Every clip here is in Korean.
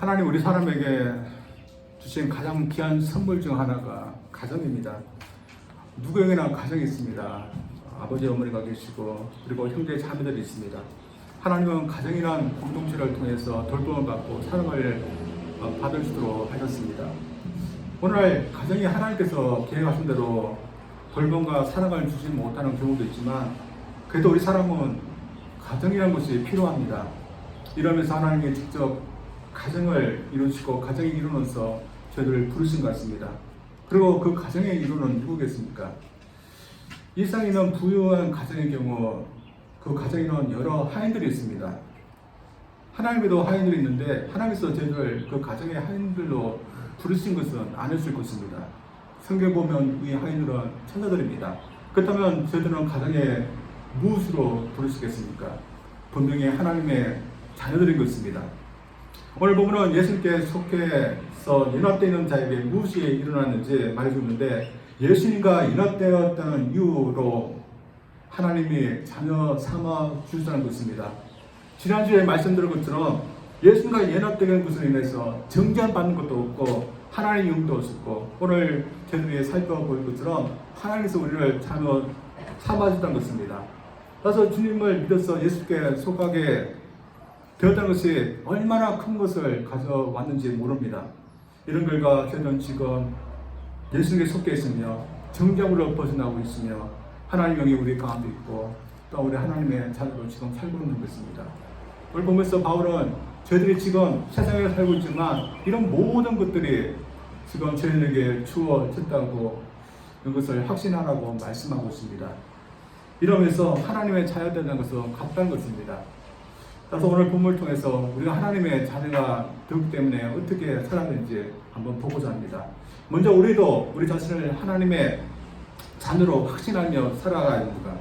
하나님 우리 사람에게 주신 가장 귀한 선물 중 하나가 가정입니다. 누구에게나 가정이 있습니다. 아버지 어머니가 계시고 그리고 형제 자매들이 있습니다. 하나님은 가정이란 공동체를 통해서 돌봄을 받고 사랑을 받을 수 있도록 하셨습니다. 오늘날 가정이 하나님께서 계획하신 대로 돌봄과 사랑을 주지 못하는 경우도 있지만 그래도 우리 사람은 가정이라는 것이 필요합니다. 이러면서 하나님이 직접 가정을 이루시고 가정의 이루면서 저희들을 부르신 것 같습니다. 그리고 그 가정의 이루는 누구겠습니까? 일상에 있는 부유한 가정의 경우 그 가정에는 여러 하인들이 있습니다. 하나님에도 하인들이 있는데 하나님께서 저희들 그 가정의 하인들로 부르신 것은 아니었을 것입니다. 성경 보면 이 하인들은 천사들입니다. 그렇다면 저희들은 가정에 무엇으로 부르시겠습니까? 분명히 하나님의 자녀들인 것입니다. 오늘 보면은 예수님께 속해서 연합되어 있는 자에게 무엇이 일어났는지 말해주는데 예수님과 연합되었다는 이유로 하나님이 자녀 삼아 주시는 것입니다. 지난주에 말씀드린 것처럼 예수님과 연합되는 것으로 인해서 정죄받는 것도 없고 하나님의 영도 없었고 오늘 저희들이 살펴볼 것처럼 하나님께서 우리를 자녀 삼아 주셨다는 것입니다. 그래서 주님을 믿어서 예수께 속하게 되었다는 것이 얼마나 큰 것을 가져왔는지 모릅니다. 이런 결과 저는 지금 예수님께 속해 있으며 정죄으로 벗어나고 있으며 하나님의 영이 우리 가운데 있고 또 우리 하나님의 자녀로 지금 살고 있는 것입니다. 오늘 보면서 바울은 저희들이 지금 세상에 살고 있지만 이런 모든 것들이 지금 저희에게 주어졌다고 이것을 확신하라고 말씀하고 있습니다. 이러면서 하나님의 자녀되는 것은 같다는 것입니다. 그래서 오늘 본문을 통해서 우리가 하나님의 자녀가 되기 때문에 어떻게 살아야 되는지 한번 보고자 합니다. 먼저 우리도 우리 자신을 하나님의 자녀로 확신하며 살아가야 됩니다.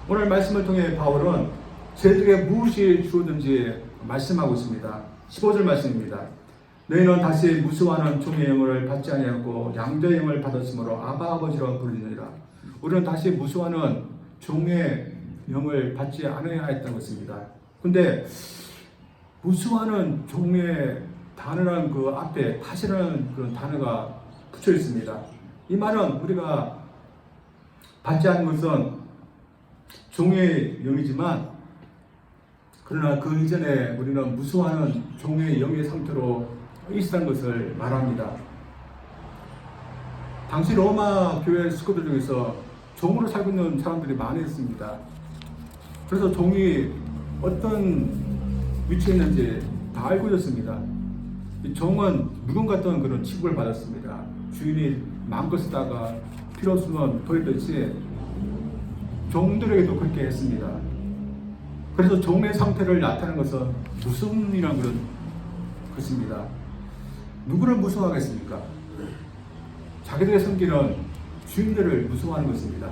오늘 말씀을 통해 바울은 저희들에게 무엇이 주어든지 말씀하고 있습니다. 15절 말씀입니다. 너희는 다시 무수하는 종의 영을 받지 아니하고 양자의 영을 받았으므로 아바 아버지라 부르느니라. 우리는 다시 무수하는 종의 영을 받지 않아야 했던 것입니다. 근데 무수하는 종의 단어라는 그 앞에 다시라는 그런 단어가 붙여 있습니다. 이 말은 우리가 받지 않은 것은 종의 영이지만 그러나 그 이전에 우리는 무수하는 종의 영의 상태로 있었다는 것을 말합니다. 당시 로마 교회 식구들 중에서 종으로 살고 있는 사람들이 많이 있습니다. 그래서 종이 어떤 위치에 있는지 다 알고 있었습니다. 이 종은 물건 같은 그런 취급을 받았습니다. 주인이 마음껏 쓰다가 필요 없으면 버리듯이 종들에게도 그렇게 했습니다. 그래서 종의 상태를 나타내는 것은 무서움이라는 그런 것입니다. 누구를 무서워하겠습니까? 자기들의 섬기는 주인들을 무서워하는 것입니다.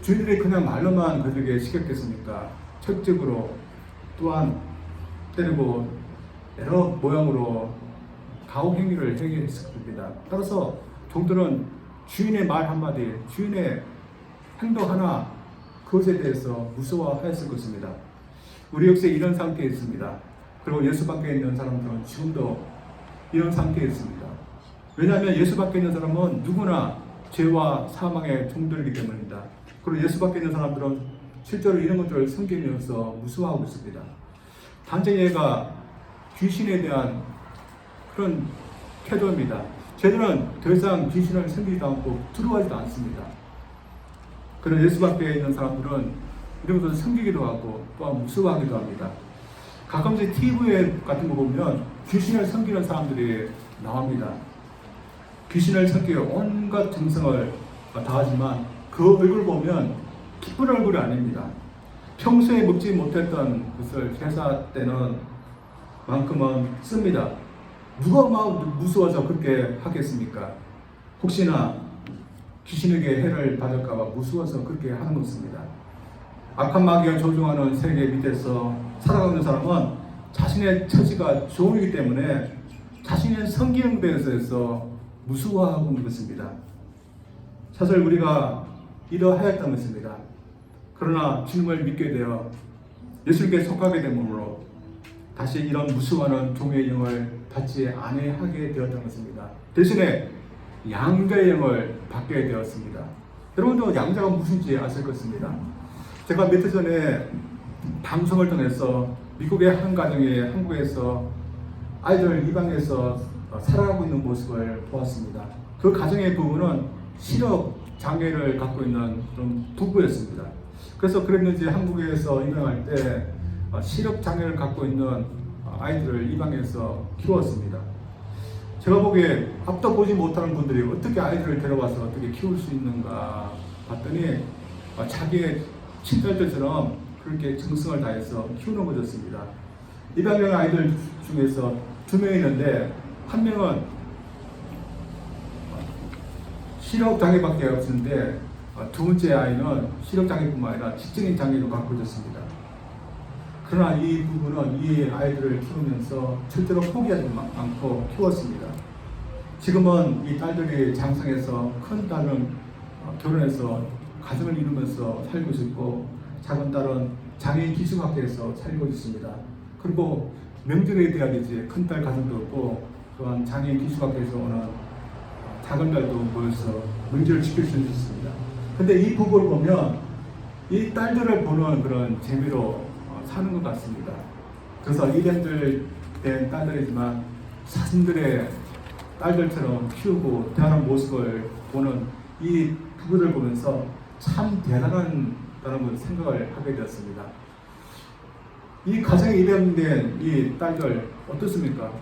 주인들이 그냥 말로만 그들에게 시켰겠습니까? 적극적으로 또한 때리고 여러 모양으로 가혹 행위를 행했을 겁니다. 따라서 종들은 주인의 말 한마디, 주인의 행동 하나 그것에 대해서 무서워하였을 것입니다. 우리 역시 이런 상태에 있습니다. 그리고 예수 밖에 있는 사람들은 지금도 이런 상태에 있습니다. 왜냐하면 예수 밖에 있는 사람은 누구나 죄와 사망의 종들이기 때문입니다. 그리고 예수 밖에 있는 사람들은 실제로 이런 것들을 섬기면서 무서워하고 있습니다. 단죄가 귀신에 대한 그런 태도입니다. 저희들은 더 이상 귀신을 섬기지도 않고 두려워하지도 않습니다. 그런 예수 밖에 있는 사람들은 이런 것을 섬기기도 하고 또한 무서워하기도 합니다. 가끔씩 TV 같은 거 보면 귀신을 섬기는 사람들이 나옵니다. 귀신을 섬기려 온갖 정성을 다하지만 그 얼굴 보면 기쁜 얼굴이 아닙니다. 평소에 먹지 못했던 것을 제사 때는 만큼은 씁니다. 누가 막 무서워서 그렇게 하겠습니까? 혹시나 귀신에게 해를 받을까봐 무서워서 그렇게 하는 것입니다. 악한 마귀가 조종하는 세계 밑에서 살아가는 사람은 자신의 처지가 좋으기 때문에 자신의 섬기는 데에서 무서워하고 있는 것입니다. 사실 우리가 이러하였던 것입니다. 그러나 주님을 믿게 되어 예수님께 속하게 됨으로 다시 이런 무수많은 종의 영을 받지 아니하게 되었던 것입니다. 대신에 양자의 영을 받게 되었습니다. 여러분도 양자가 무슨지 아실 것입니다. 제가 몇 해 전에 방송을 통해서 미국의 한 가정이 한국에서 아이들 입양해서 살아가고 있는 모습을 보았습니다. 그 가정의 부부는 시력 장애를 갖고 있는 좀 부부였습니다. 그래서 그랬는지 한국에서 입양할 때 시력 장애를 갖고 있는 아이들을 입양해서 키웠습니다. 제가 보기에 앞도 보지 못하는 분들이 어떻게 아이들을 데려와서 어떻게 키울 수 있는가 봤더니 자기의 친딸들처럼 그렇게 정성을 다해서 키우는 것이었습니다. 입양한 아이들 중에서 2명 있는데 한 명은 시력장애밖에 없었는데 두 번째 아이는 시력장애뿐만 아니라 지적인 장애도 갖고 있었습니다. 그러나 이 부부는 이 아이들을 키우면서 절대로 포기하지 않고 키웠습니다. 지금은 이 딸들이 장성해서 큰 딸은 결혼해서 가정을 이루면서 살고 있고 작은 딸은 장애인 기숙학교에서 살고 있습니다. 그리고 명절에 돼야 되지 큰 딸 가정도 없고 또한 장애인 기숙학교에서 오는 작은 딸도 모여서 명절을 지킬 수 있습니다. 근데 이 부부를 보면 이 딸들을 보는 그런 재미로 사는 것 같습니다. 그래서 입양들 된 딸들이지만 자신들의 딸들처럼 키우고 대하는 모습을 보는 이 부부를 보면서 참 대단하다는 생각을 하게 되었습니다. 이 가정에 입양된 이 딸들 어떻습니까?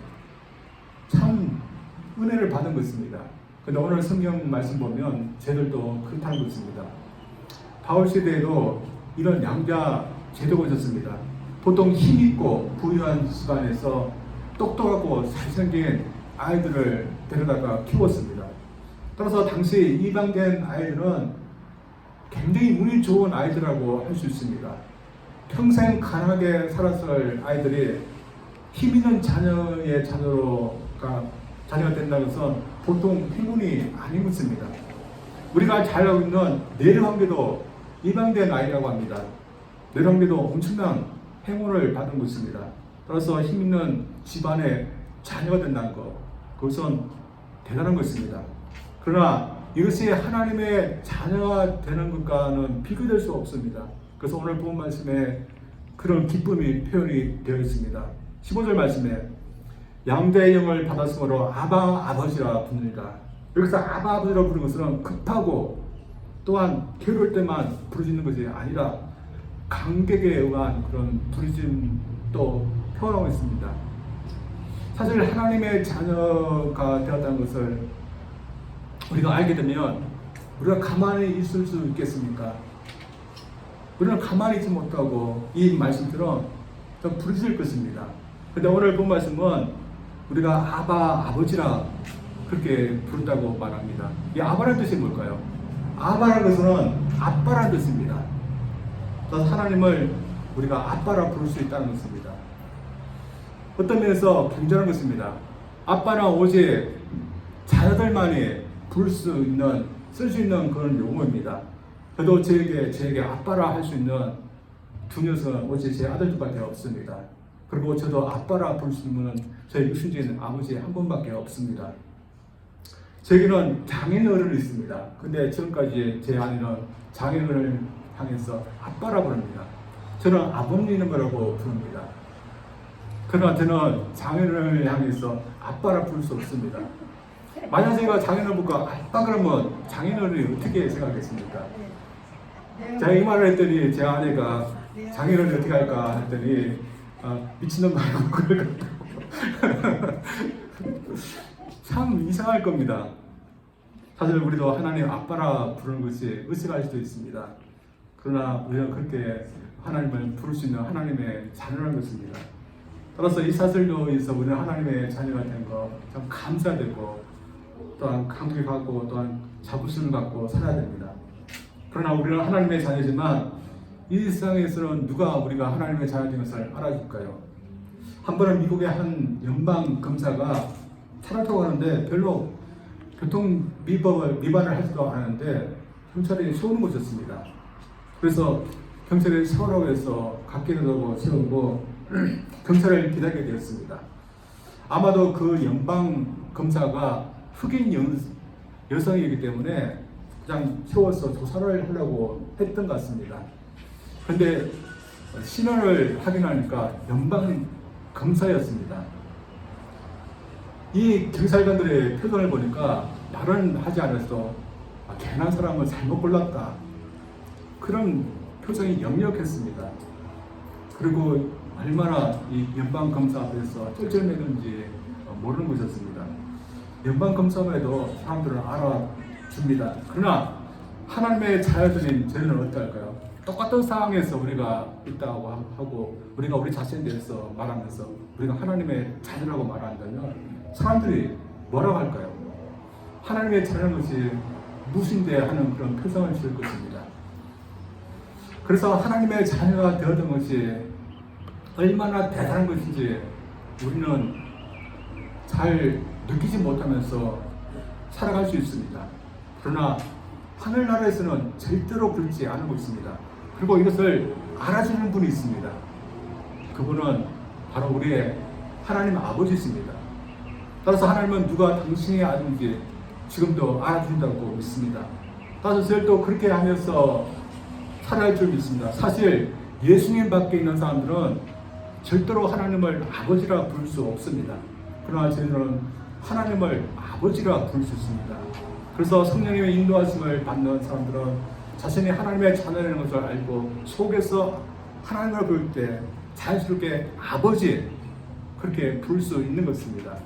참 은혜를 받은 것입니다. 근데 오늘 성경 말씀 보면 쟤들도 그렇다는 것입니다. 바울 시대에도 이런 양자 제도가 있었습니다. 보통 힘있고 부유한 집안에서 똑똑하고 잘생긴 아이들을 데려다가 키웠습니다. 따라서 당시 입양된 아이들은 굉장히 운이 좋은 아이들이라고 할 수 있습니다. 평생 가난하게 살았을 아이들이 힘있는 자녀의 자녀가 된다는 것은 보통 행운이 아닌 것입니다. 우리가 잘 알고 있는 내려황제도 입양된 아이라고 합니다. 내려황제도 엄청난 행운을 받은 것입니다. 따라서 힘있는 집안의 자녀가 된다는 것, 그것은 대단한 것입니다. 그러나 이것이 하나님의 자녀가 되는 것과는 비교될 수 없습니다. 그래서 오늘 본 말씀에 그런 기쁨이 표현이 되어 있습니다. 15절 말씀에 양자의 영을 받았으므로 아바 아버지라 부르니라. 여기서 아바 아버지라 부르는 것은 급하고 또한 괴로울 때만 부르짖는 것이 아니라 감격에 의한 그런 부르짖음도 표현하고 있습니다. 사실 하나님의 자녀가 되었다는 것을 우리가 알게 되면 우리가 가만히 있을 수 있겠습니까? 우리는 가만히 있지 못하고 이 말씀처럼 좀 부르짖을 것입니다. 그런데 오늘 본 말씀은 우리가 아바 아버지라 그렇게 부른다고 말합니다. 이 아바라는 뜻이 뭘까요? 아바라는 것은 아빠라는 뜻입니다. 그래서 하나님을 우리가 아빠라 부를 수 있다는 것입니다. 어떤 면에서 굉장한 것입니다. 아빠는 오직 자녀들만이 부를 수 있는, 쓸 수 있는 그런 용어입니다. 저도 제게 아빠라 할 수 있는 두 녀석은 오직 제 아들들밖에 없습니다. 그리고 저도 아빠라 부를 수 있는 저희 육신적인 아버지 한 분밖에 없습니다. 제게는 장인어른이 있습니다. 근데 지금까지 제 아내는 장인어른을 향해서 아빠라 부릅니다. 저는 아버님인 거라고 부릅니다. 그러나 저는 장인어른을 향해서 아빠라 부를 수 없습니다. 만약 제가 장인어른 보고 아빠 그러면 장인어른이 어떻게 생각했습니까? 제가 이 말을 했더니 제 아내가 장인어른이 어떻게 할까 했더니 미친놈 말고 그럴 같다고. 참 이상할 겁니다. 사실 우리도 하나님 아빠라 부르는 것이 의식할 수도 있습니다. 그러나 우리가 그렇게 하나님을 부를 수 있는 하나님의 자녀라는 것입니다. 따라서 이 사슬로에서 우리는 하나님의 자녀가 된 거 참 감사되고 또한 감격하고 또한 자부심을 갖고 살아야 됩니다. 그러나 우리는 하나님의 자녀지만 이 세상에서는 누가 우리가 하나님의 자녀인 것을 알아줄까요? 한 번은 미국의 한 연방 검사가 차를 타고 가는데 별로 교통 위반을 하지도 않았는데 경찰이 세우는 것이었습니다. 그래서 경찰이 세우라고 해서 갓길을 두고 세우고 검사를 기다리게 되었습니다. 아마도 그 연방 검사가 흑인 여성이기 때문에 그냥 세워서 조사를 하려고 했던 것 같습니다. 그런데 신원을 확인하니까 연방 검사였습니다. 이 경찰관들의 표정을 보니까 말은 하지 않았어. 괜한 사람을 잘못 골랐다. 그런 표정이 역력했습니다. 그리고 얼마나 이 연방 검사 앞에서 쩔쩔매는지 모르는 것이었습니다. 연방 검사에도 사람들은 알아줍니다. 그러나 하나님의 자녀들인 저희는 어떨까요? 똑같은 상황에서 우리가 있다고 하고 우리가 우리 자신에 대해서 말하면서 우리가 하나님의 자녀라고 말한다면 사람들이 뭐라고 할까요? 하나님의 자녀는 것이 무엇인데 하는 그런 표정을 지을 것입니다. 그래서 하나님의 자녀가 되었던 것이 얼마나 대단한 것인지 우리는 잘 느끼지 못하면서 살아갈 수 있습니다. 그러나 하늘나라에서는 절대로 그렇지 않은 것입니다. 그리고 이것을 알아주는 분이 있습니다. 그분은 바로 우리의 하나님 아버지십니다. 따라서 하나님은 누가 당신의 아들인지 지금도 알아준다고 믿습니다. 따라서 저희도 그렇게 하면서 살아갈 줄 믿습니다. 사실 예수님 밖에 있는 사람들은 절대로 하나님을 아버지라 부를 수 없습니다. 그러나 저희는 하나님을 아버지라 부를 수 있습니다. 그래서 성령님의 인도하심을 받는 사람들은 자신이 하나님의 자녀라는 것을 알고 속에서 하나님을 부를 때 자연스럽게 아버지 그렇게 부를 수 있는 것입니다.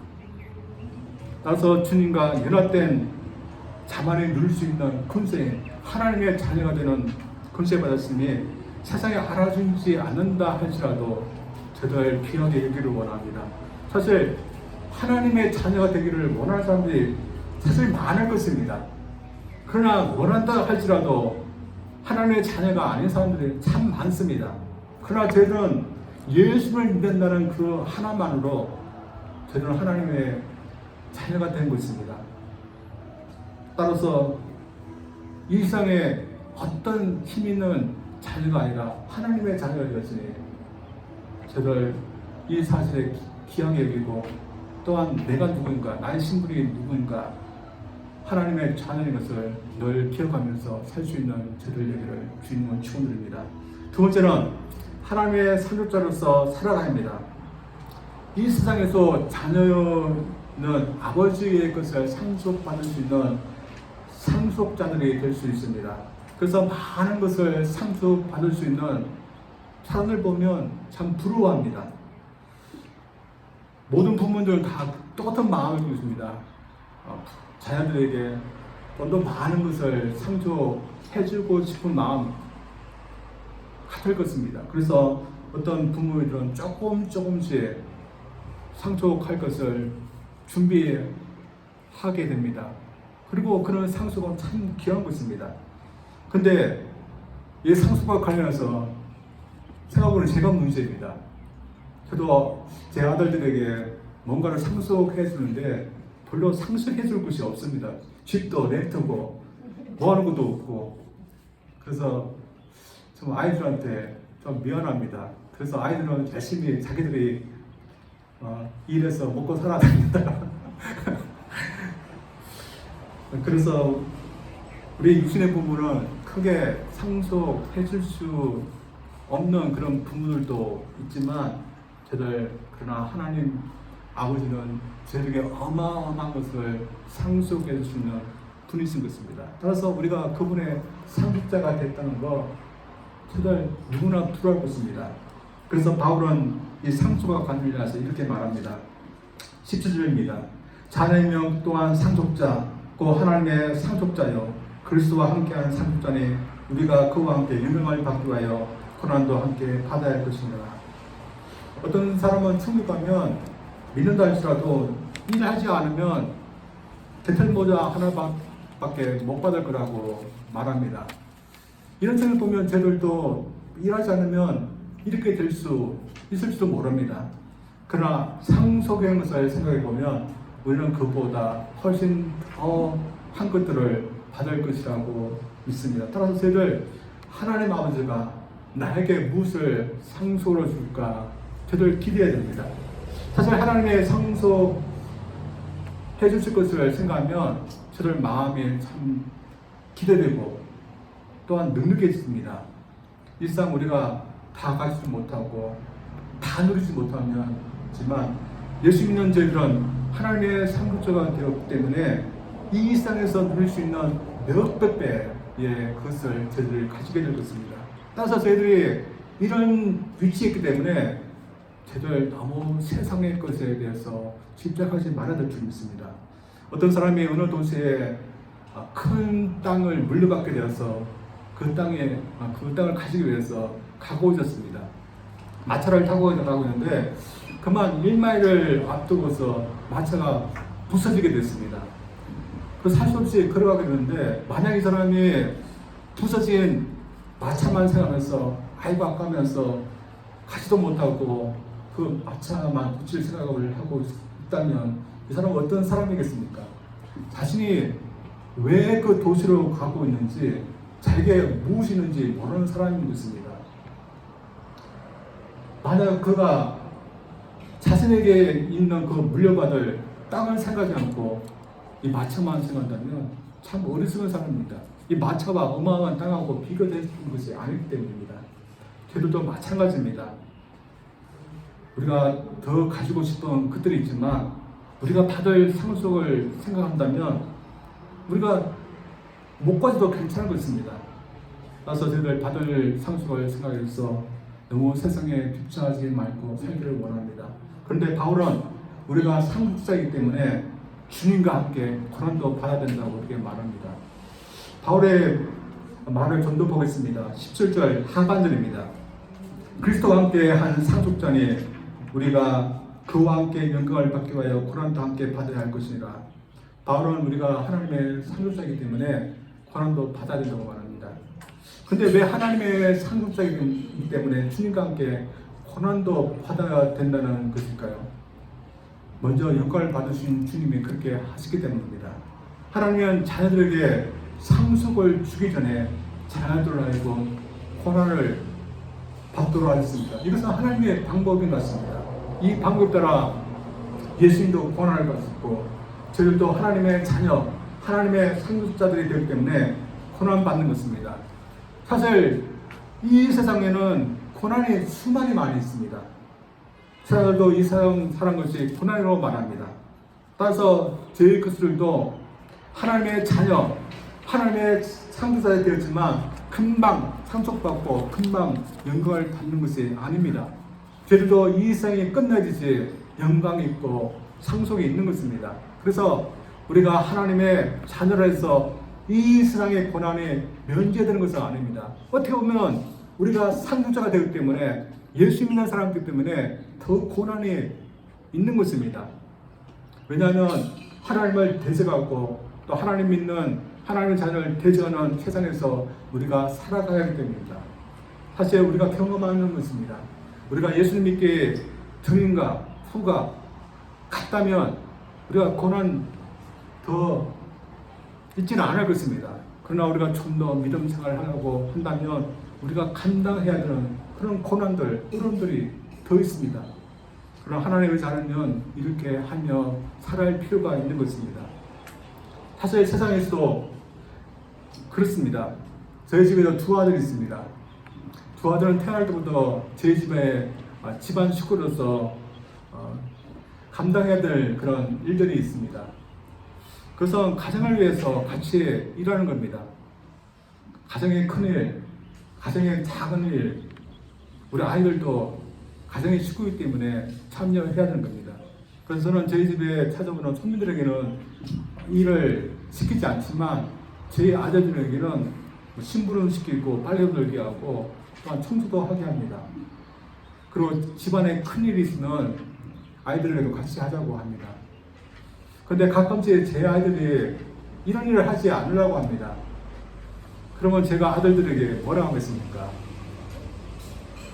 따라서 주님과 연합된 자만에 누릴 수 있는 권세, 하나님의 자녀가 되는 권세 받았으니 세상에 알아주지 않는다 할지라도 저들 귀하게 여기를 원합니다. 사실 하나님의 자녀가 되기를 원하는 사람들이 사실 많을 것입니다. 그러나 원한다 할지라도 하나님의 자녀가 아닌 사람들이 참 많습니다. 그러나 저희들은 예수를 믿는다는 그 하나만으로 저희들은 하나님의 자녀가 된 것입니다. 따라서 이 세상에 어떤 힘 있는 자녀가 아니라 하나님의 자녀가 되었으니 저들 이 사실에 귀하게 여기고 또한 내가 누구인가, 나의 신분이 누구인가 하나님의 자녀인 것을 늘 기억하면서 살 수 있는 저들 되기를 주님은 축원드립니다. 두 번째는 하나님의 상속자로서 살아가야 합니다. 이 세상에서 자녀는 아버지의 것을 상속받을 수 있는 상속자들이 될 수 있습니다. 그래서 많은 것을 상속받을 수 있는 사람을 보면 참 부러워합니다. 모든 부모들은 다 똑같은 마음을 가지고 있습니다. 자녀들에게 좀 더 많은 것을 상속해주고 싶은 마음 같을 것입니다. 그래서 어떤 부모들은 조금씩 상속할 것을 준비하게 됩니다. 그리고 그런 상속은 참 귀한 것입니다. 근데 이 상속과 관련해서 생각해보면 제가 문제입니다. 저도 제 아들들에게 뭔가를 상속해 주는데 별로 상속해 줄 것이 없습니다. 집도 렌트고 뭐 하는 것도 없고 그래서 좀 아이들한테 좀 미안합니다. 그래서 아이들은 열심히 자기들이 일해서 먹고 살아야 됩니다. 그래서 우리 육신의 부모는 크게 상속해 줄 수 없는 그런 부모들도 있지만 저들 그러나 하나님 아버지는 저에게 어마어마한 것을 상속해 줄 수 있는 분이신 것입니다. 따라서 우리가 그분의 상속자가 됐다는 거 저들 누구나 부러울 것입니다. 그래서 바울은 이 상속과 관련해서 이렇게 말합니다. 17절입니다. 자녀명 또한 상속자 곧 하나님의 상속자요 그리스도와 함께한 상속자니 우리가 그와 함께 유명을 받기 위하여 고난도 함께 받아야 할 것이니라. 어떤 사람은 천국 가면 믿는다 할지라도 일하지 않으면 개털모자 하나밖에 못 받을 거라고 말합니다. 이런 책을 보면 저들도 일하지 않으면 이렇게 될 수 있을지도 모릅니다. 그러나 상속의 것을 생각해 보면 우리는 그보다 훨씬 더 한 것들을 받을 것이라고 믿습니다. 따라서 저희들 하나님 아버지가 나에게 무엇을 상속으로 줄까 저들 기대해야 됩니다. 사실 하나님의 상속해 주실 것을 생각하면 저들 마음이 참 기대되고 또한 눅눅해집니다. 일상 우리가 다 가지지 못하고 다 누리지 못하지만 예수 믿는 저희들은 하나님의 상속자가 되었기 때문에 이 일상에서 누릴 수 있는 몇백 배의 그것을 저희들이 가지게 될 것입니다. 따라서 저희들이 이런 위치에 있기 때문에 저희들 너무 세상의 것에 대해서 집착하지 말아야 될 줄 믿습니다. 어떤 사람이 어느 도시에 큰 땅을 물려받게 되어서 그 땅을 가지기 위해서 가고 있었습니다. 마차를 타고 가고 있는데 그만 1마일을 앞두고서 마차가 부서지게 됐습니다. 그래서 할 수 없이 걸어가게 되는데 만약 이 사람이 부서진 마차만 생각하면서 아이고 아까면서 가지도 못하고 그 마차만 고칠 생각을 하고 있다면 이 사람은 어떤 사람이겠습니까? 자신이 왜 그 도시로 가고 있는지 자기에게 무엇이 있는지 모르는 사람인 것입니다. 만약 그가 자신에게 있는 그 물려받을 땅을 생각하지 않고 이 마차만 생각한다면 참 어리석은 사람입니다. 이 마차가 어마어마한 땅하고 비교되는 것이 아니기 때문입니다. 저들도 마찬가지입니다. 우리가 더 가지고 싶은 것들이 있지만 우리가 받을 상속을 생각한다면 우리가 못 가져도 괜찮은 것입니다. 따라서 저희들 받을 상속을 생각해서 너무 세상에 집착하지 말고 살기를 원합니다. 그런데 바울은 우리가 상속자이기 때문에 주님과 함께 고난도 받아야 된다고 그렇게 말합니다. 바울의 말을 좀 더 보겠습니다. 17절 하반절입니다. 그리스도와 함께 한 상속자니 우리가 그와 함께 영광을 받기 위하여 고난도 함께 받아야 할 것이니라. 바울은 우리가 하나님의 상속자이기 때문에 고난도 받아야 된다고 말합니다. 근데 왜 하나님의 상속자이기 때문에 주님과 함께 고난도 받아야 된다는 것일까요? 먼저 영광을 받으신 주님이 그렇게 하시기 때문입니다. 하나님은 자녀들에게 상속을 주기 전에 자녀들을 알고 고난을 받도록 하셨습니다. 이것은 하나님의 방법인 것 같습니다. 이 방법 따라 예수님도 고난을 받았고 저희들도 하나님의 자녀, 하나님의 상속자들이 되기 때문에 고난받는 것입니다. 사실 이 세상에는 고난이 수많이 많이 있습니다. 사람들도 이 세상 사는 것이 고난이라고 말합니다. 따라서 저희 것들도 하나님의 자녀, 하나님의 상속자가 되었지만 금방 상속받고 금방 영광을 받는 것이 아닙니다. 저희들도 이 세상이 끝나듯이 영광이 있고 상속이 있는 것입니다. 그래서 우리가 하나님의 자녀라서 이 세상의 고난에 면제되는 것은 아닙니다. 어떻게 보면 우리가 상속자가 되기 때문에 예수 믿는 사람들 때문에 더 고난이 있는 것입니다. 왜냐하면 하나님을 대적하고 또 하나님 믿는 하나님의 자녀를 대적하는 세상에서 우리가 살아가야 하기 때문입니다. 사실 우리가 경험하는 것입니다. 우리가 예수님 믿기에 전인가 후가 같다면 우리가 고난 더 있지는 않을 것입니다. 그러나 우리가 좀 더 믿음 생활을 하려고 한다면 우리가 감당해야 되는 그런 고난들, 어려움들이 더 있습니다. 그러나 하나님의 자녀는 이렇게 하며 살아야 할 필요가 있는 것입니다. 사실 세상에서도 그렇습니다. 저희 집에도 두 아들이 있습니다. 두 아들은 태어날 때부터 저희 집에 집안 식구로서 감당해야 될 그런 일들이 있습니다. 그래서 가정을 위해서 같이 일하는 겁니다. 가정의 큰 일, 가정의 작은 일, 우리 아이들도 가정의 식구이기 때문에 참여해야 되는 겁니다. 그래서 저는 저희 집에 찾아오는 손님들에게는 일을 시키지 않지만 저희 아들들에게는 심부름 시키고 빨래도 들게 하고 또한 청소도 하게 합니다. 그리고 집안에 큰일이 있으면 아이들에게도 같이 하자고 합니다. 그런데 가끔씩 제 아이들이 이런 일을 하지 않으려고 합니다. 그러면 제가 아들들에게 뭐라고 하겠습니까?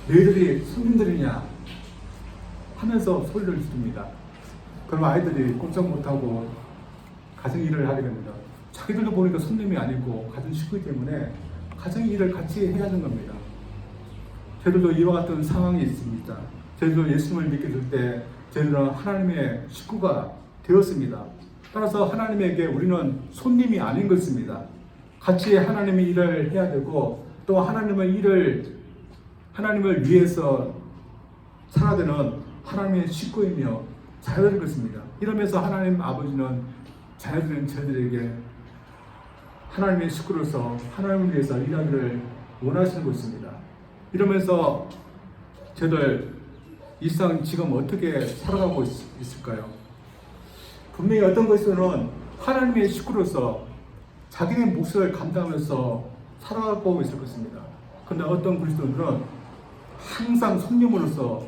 너희들이 손님들이냐? 하면서 소리를 지릅니다. 그러면 아이들이 꼼짝 못하고 가정 일을 하게 됩니다. 자기들도 보니까 손님이 아니고 가정 식구이기 때문에 가정 일을 같이 해야 하는 겁니다. 저희들도 이와 같은 상황이 있습니다. 저희도 예수님을 믿게 될 때 저희들은 하나님의 식구가 되었습니다. 따라서 하나님에게 우리는 손님이 아닌 것입니다. 같이 하나님의 일을 해야 되고 또 하나님을 위해서 살아야 되는 하나님의 식구이며 자녀들 것입니다. 이러면서 하나님 아버지는 자녀들인 저희들에게 하나님의 식구로서 하나님을 위해서 일하기를 원하시는 것입니다. 이러면서 저희들 일상 지금 어떻게 살아가고 있을까요? 분명히 어떤 것은 하나님의 식구로서 자기의 몫을 감당하면서 살아가고 있을 것입니다. 그러나 어떤 그리스도인들은 항상 손님으로서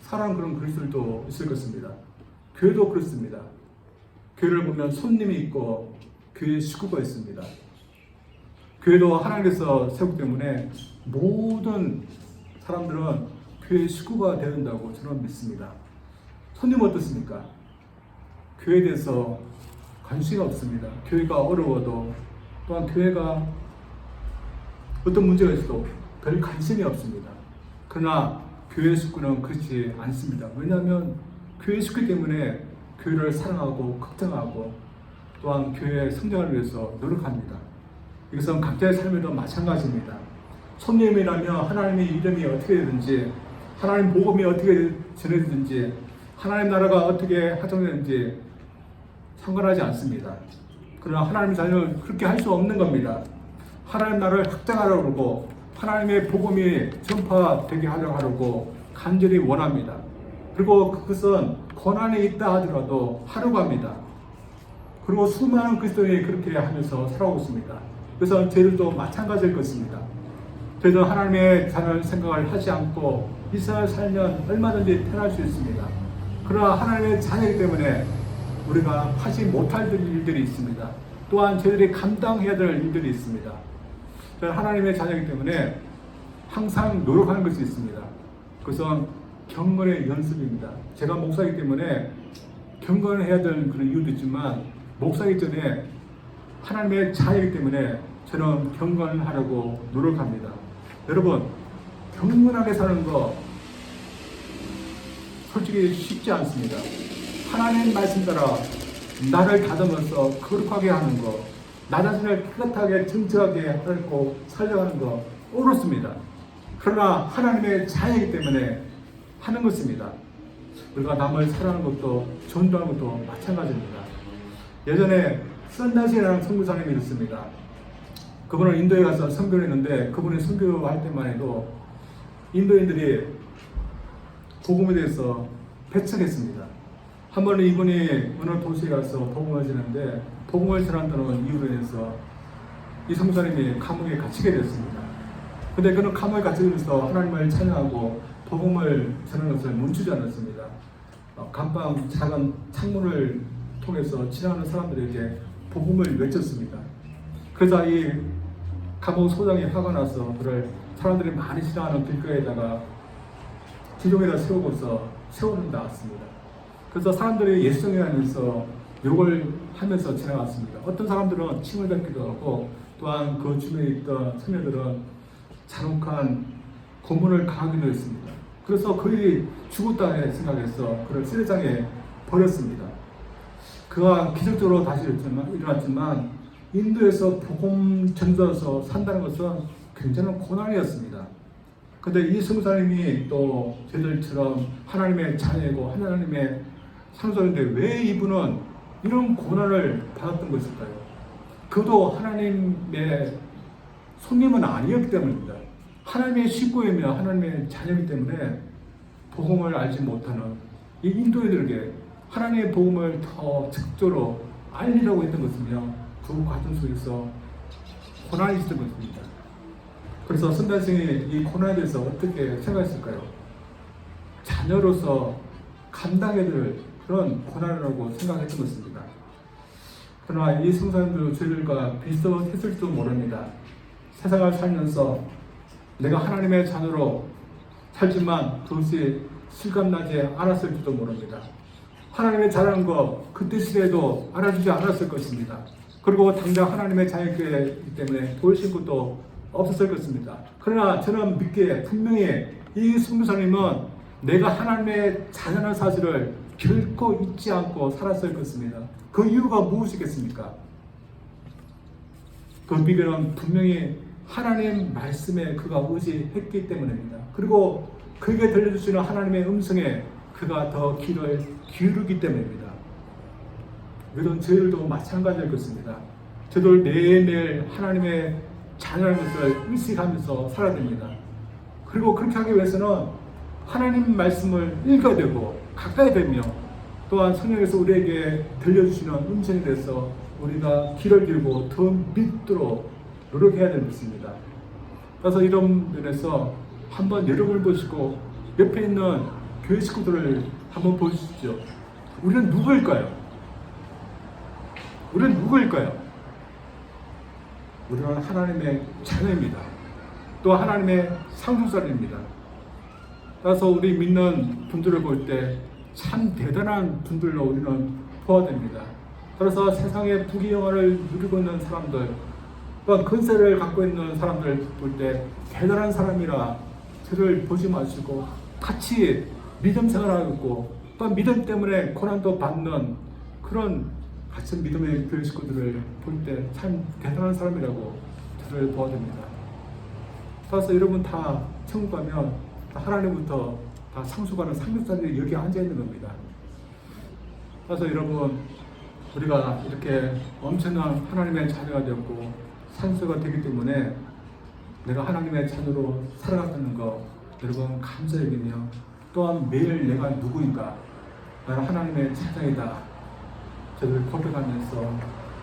살아가는 그런 그리스도인도 있을 것입니다. 교회도 그렇습니다. 교회를 보면 손님이 있고 교회 식구가 있습니다. 교회도 하나님께서 세우기 때문에 모든 사람들은 교회 식구가 되어야 된다고 저는 믿습니다. 손님은 어떻습니까? 교회에 대해서 관심이 없습니다. 교회가 어려워도 또한 교회가 어떤 문제가 있어도 별 관심이 없습니다. 그러나 교회 식구는 그렇지 않습니다. 왜냐하면 교회 식구 때문에 교회를 사랑하고 걱정하고 또한 교회의 성장을 위해서 노력합니다. 이것은 각자의 삶에도 마찬가지입니다. 손님이라면 하나님의 이름이 어떻게 되든지 하나님 복음이 어떻게 전해지든지 하나님 나라가 어떻게 확장되는지 상관하지 않습니다. 그러나 하나님의 자녀는 그렇게 할 수 없는 겁니다. 하나님 나라를 확장하려고 그러고 하나님의 복음이 전파되게 하려고 간절히 원합니다. 그리고 그것은 고난이 있다 하더라도 하려고 합니다. 그리고 수많은 그리스도인이 그렇게 하면서 살아오고 있습니다. 그래서 저희들도 마찬가지일 것입니다. 저희도 하나님의 자녀를 생각을 하지 않고 이 세상을 살면 얼마든지 편할 수 있습니다. 그러나 하나님의 자녀이기 때문에 우리가 하지 못할 일들이 있습니다. 또한 저희들이 감당해야 될 일들이 있습니다. 저는 하나님의 자녀이기 때문에 항상 노력하는 것이 있습니다. 그것은 경건의 연습입니다. 제가 목사이기 때문에 경건을 해야 되는 그런 이유도 있지만 목사이기 전에 하나님의 자녀이기 때문에 저는 경건을 하려고 노력합니다. 여러분, 경건하게 사는 거 솔직히 쉽지 않습니다. 하나님 말씀 따라 나를 다듬어서 거룩하게 하는 거, 나 자신을 깨끗하게 정직하게 하고 살려가는 거 어렵습니다. 그러나 하나님의 자녀이기 때문에 하는 것입니다. 우리가 남을 사랑하는 것도 전도하는 것도 마찬가지입니다. 예전에 썬다시라는 선교사님이 있습니다. 그분은 인도에 가서 선교를 했는데 그분이 선교할 때만 해도 인도인들이 복음에 대해서 배척했습니다. 한 번은 이분이 어느 도시에 가서 복음을 전하는데 복음을 전한다는 이유로 인해서 이 선교사님이 감옥에 갇히게 됐습니다. 근데 그는 감옥에 갇히면서 하나님을 찬양하고 복음을 전하는 것을 멈추지 않았습니다. 감방 작은 창문을 통해서 지나가는 사람들에게 복음을 외쳤습니다. 그래서 이 감옥 소장이 화가 나서 그를 사람들이 많이 지나가는 길가에다가 지종에다 세우고서 세월을 낳았습니다. 그래서 사람들이 예수성에 하면서 욕을 하면서 지나갔습니다. 어떤 사람들은 침을 뱉기도 하고 또한 그 주변에 있던 청년들은 잔혹한 고문을 당하기도 했습니다. 그래서 거의 죽었다 생각해서 그를 쓰레장에 버렸습니다. 그가 기적적으로 다시 일어났지만 인도에서 복음 전도해서 산다는 것은 굉장한 고난이었습니다. 그런데 이 선교사님이 또 저희들처럼 하나님의 자녀이고 하나님의 상소인데 왜 이분은 이런 고난을 받았던 것일까요? 그도 하나님의 손님은 아니었기 때문입니다. 하나님의 식구이며 하나님의 자녀이기 때문에 복음을 알지 못하는 이 인도인들에게 하나님의 복음을 더 적극적으로 알리려고 했던 것이며 그 과정 속에서 고난이 있었던 것입니다. 그래서 선단생이 이 고난에 대해서 어떻게 생각했을까요? 자녀로서 감당해야 될 그런 고난이라고 생각했던 것입니다. 그러나 이 성사님도 저희들과 비슷했을지도 모릅니다. 세상을 살면서 내가 하나님의 자녀로 살지만 그것이 실감나지 않았을지도 모릅니다. 하나님의 자라는 것 그때 시대에도 알아주지 않았을 것입니다. 그리고 당장 하나님의 자녀이기 때문에 보이신 것도 없었을 것입니다. 그러나 저는 믿기에 분명히 이 선교사님은 내가 하나님의 자녀라는 사실을 결코 잊지 않고 살았을 것입니다. 그 이유가 무엇이겠습니까? 그 비결은 분명히 하나님 말씀에 그가 의지했기 때문입니다. 그리고 그에게 들려주시는 하나님의 음성에 그가 더 귀를 기울이기 때문입니다. 이런 저희들도 마찬가지일 것입니다. 저도 매일매일 하나님의 자녀라는 것을 의식하면서 살아야 됩니다. 그리고 그렇게 하기 위해서는 하나님 말씀을 읽어야 되고 가까이 되며 또한 성령에서 우리에게 들려주시는 음성에 대해서 우리가 귀를 기울이고 더 믿도록 노력해야 되는 것입니다. 그래서 이런 면에서 한번 여러분을 보시고 옆에 있는 교회 식구들을 한번 보시죠. 우리는 누구일까요? 우리는 누구일까요? 우리는 하나님의 자녀입니다. 또 하나님의 상속자입니다. 따라서 우리 믿는 분들을 볼 때 참 대단한 분들로 우리는 보아야 됩니다. 따라서 세상의 부귀영화를 누리고 있는 사람들, 또한 근세를 갖고 있는 사람들 볼 때 대단한 사람이라 저를 보지 마시고 같이 믿음 생활하고 또 믿음 때문에 고난도 받는 그런 같은 믿음의 교회 식구들을 볼 때 참 대단한 사람이라고 저를 보아야 됩니다. 따라서 여러분 다 천국 가면 다 하나님부터 다 상속하는 상속자들이 여기 앉아 있는 겁니다. 그래서 여러분 우리가 이렇게 엄청난 하나님의 자녀가 되었고 상속가 되기 때문에 내가 하나님의 자녀로 살아가는 거 여러분 감사 여기며 또한 매일 내가 누구인가 나는 하나님의 자녀이다 저를 고백하면서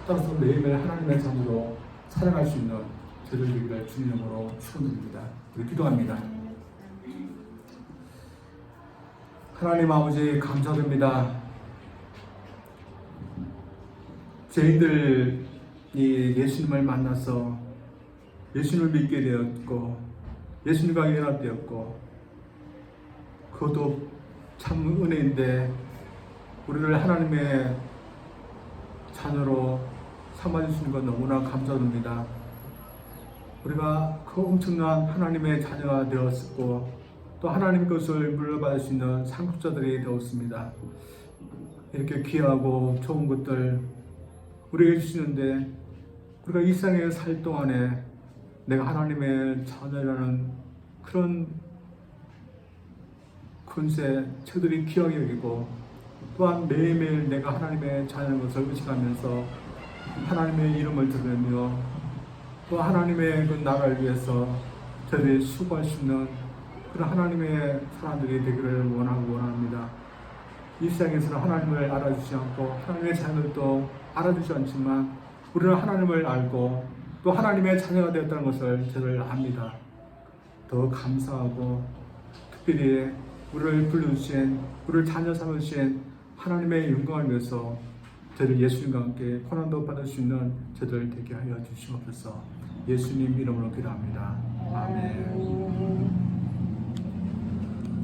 따라서 매일매일 하나님의 자녀로 살아갈 수 있는 저들 되기를 주님으로 축원드립니다. 우리 기도합니다. 하나님 아버지 감사드립니다. 저희들이 예수님을 만나서 예수님을 믿게 되었고 예수님과 연합되었고 그것도 참 은혜인데 우리를 하나님의 자녀로 삼아주시는 것 너무나 감사드립니다. 우리가 그 엄청난 하나님의 자녀가 되었고 또 하나님 것을 물려받을 수 있는 상속자들이 되었습니다. 이렇게 귀하고 좋은 것들 우리에게 주시는데 우리가 이 세상에 살 동안에 내가 하나님의 자녀라는 그런 권세 저들이 귀하게 여기고 또한 매일매일 내가 하나님의 자녀인 것을 의식하면서 하나님의 이름을 들으며 또 하나님의 그 나라를 위해서 저들이 수고할 수 있는 그런 하나님의 사람들이 되기를 원합니다. 이 세상에서는 하나님을 알아주지 않고 하나님의 자녀들도 알아주지 않지만 우리는 하나님을 알고 또 하나님의 자녀가 되었다는 것을 저를 압니다. 더 감사하고 특별히 우리를 불러주신 우리를 자녀 삼으신 하나님의 영광을 위해서 저를 예수님과 함께 고난도 받을 수 있는 저들 되게 하여 주시옵소서. 예수님 이름으로 기도합니다. 아멘.